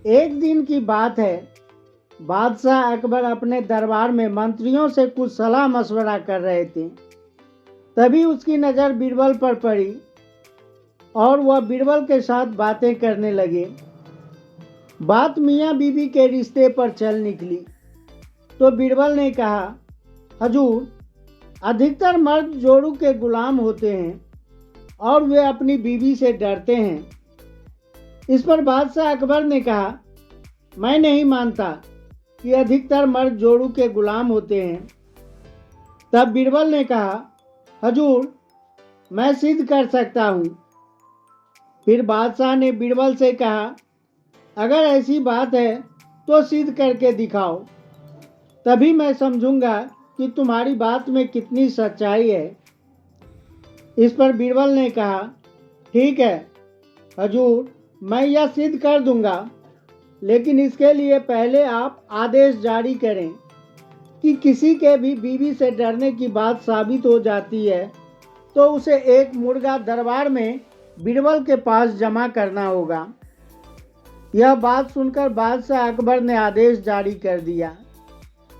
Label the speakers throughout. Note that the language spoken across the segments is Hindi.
Speaker 1: एक दिन की बात है। बादशाह अकबर अपने दरबार में मंत्रियों से कुछ सलाह मशवरा कर रहे थे। तभी उसकी नज़र बीरबल पर पड़ी और वह बीरबल के साथ बातें करने लगे। बात मियाँ बीबी के रिश्ते पर चल निकली तो बीरबल ने कहा, हजूर, अधिकतर मर्द जोड़ू के गुलाम होते हैं और वे अपनी बीवी से डरते हैं। इस पर बादशाह अकबर ने कहा, मैं नहीं मानता कि अधिकतर मर्द जोड़ू के गुलाम होते हैं। तब बीरबल ने कहा, हजूर, मैं सिद्ध कर सकता हूँ। फिर बादशाह ने बीरबल से कहा, अगर ऐसी बात है तो सिद्ध करके दिखाओ, तभी मैं समझूंगा कि तुम्हारी बात में कितनी सच्चाई है। इस पर बीरबल ने कहा, ठीक है हजूर, मैं यह सिद्ध कर दूंगा, लेकिन इसके लिए पहले आप आदेश जारी करें कि किसी के भी बीवी से डरने की बात साबित हो जाती है तो उसे एक मुर्गा दरबार में बीरबल के पास जमा करना होगा। यह बात सुनकर बादशाह अकबर ने आदेश जारी कर दिया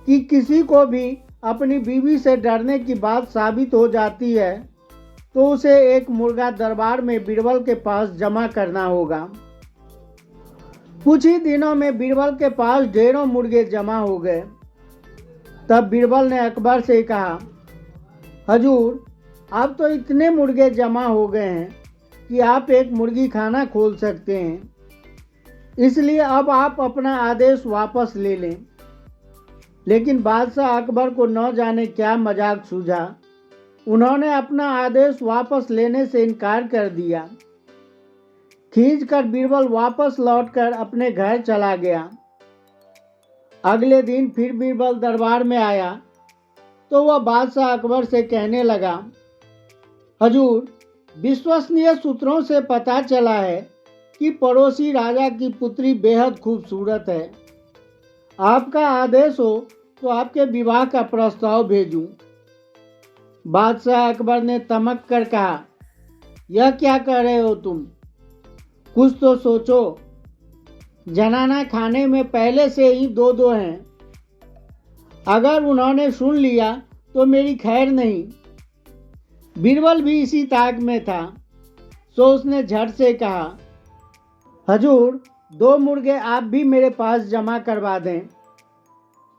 Speaker 1: कि किसी को भी अपनी बीवी से डरने की बात साबित हो जाती है तो उसे एक मुर्गा दरबार में बीरबल के पास जमा करना होगा। कुछ ही दिनों में बीरबल के पास ढेरों मुर्गे जमा हो गए। तब बीरबल ने अकबर से कहा, हजूर, अब तो इतने मुर्गे जमा हो गए हैं कि आप एक मुर्गी खाना खोल सकते हैं, इसलिए अब आप अपना आदेश वापस ले लें। लेकिन बादशाह अकबर को न जाने क्या मजाक सूझा, उन्होंने अपना आदेश वापस लेने से इनकार कर दिया। खींचकर बीरबल वापस लौटकर अपने घर चला गया। अगले दिन फिर बीरबल दरबार में आया तो वह बादशाह अकबर से कहने लगा, हजूर, विश्वसनीय सूत्रों से पता चला है कि पड़ोसी राजा की पुत्री बेहद खूबसूरत है। आपका आदेश हो तो आपके विवाह का प्रस्ताव भेजूं। बादशाह अकबर ने तमक कर कहा, यह क्या कह रहे हो तुम? कुछ तो सोचो। जनाना खाने में पहले से ही दो हैं। अगर उन्होंने सुन लिया तो मेरी खैर नहीं। बीरबल भी इसी ताक में था, सो उसने झट से कहा, हजूर, 2 मुर्गे आप भी मेरे पास जमा करवा दें।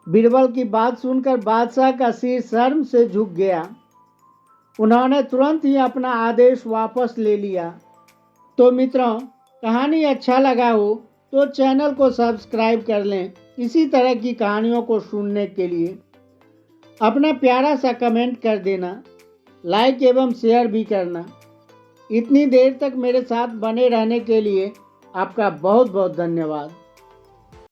Speaker 1: बीरबल की बात सुनकर बादशाह का सिर शर्म से झुक गया। उन्होंने तुरंत ही अपना आदेश वापस ले लिया। तो मित्रों, कहानी अच्छा लगा हो तो चैनल को सब्सक्राइब कर लें इसी तरह की कहानियों को सुनने के लिए। अपना प्यारा सा कमेंट कर देना, लाइक एवं शेयर भी करना। इतनी देर तक मेरे साथ बने रहने के लिए आपका बहुत बहुत धन्यवाद।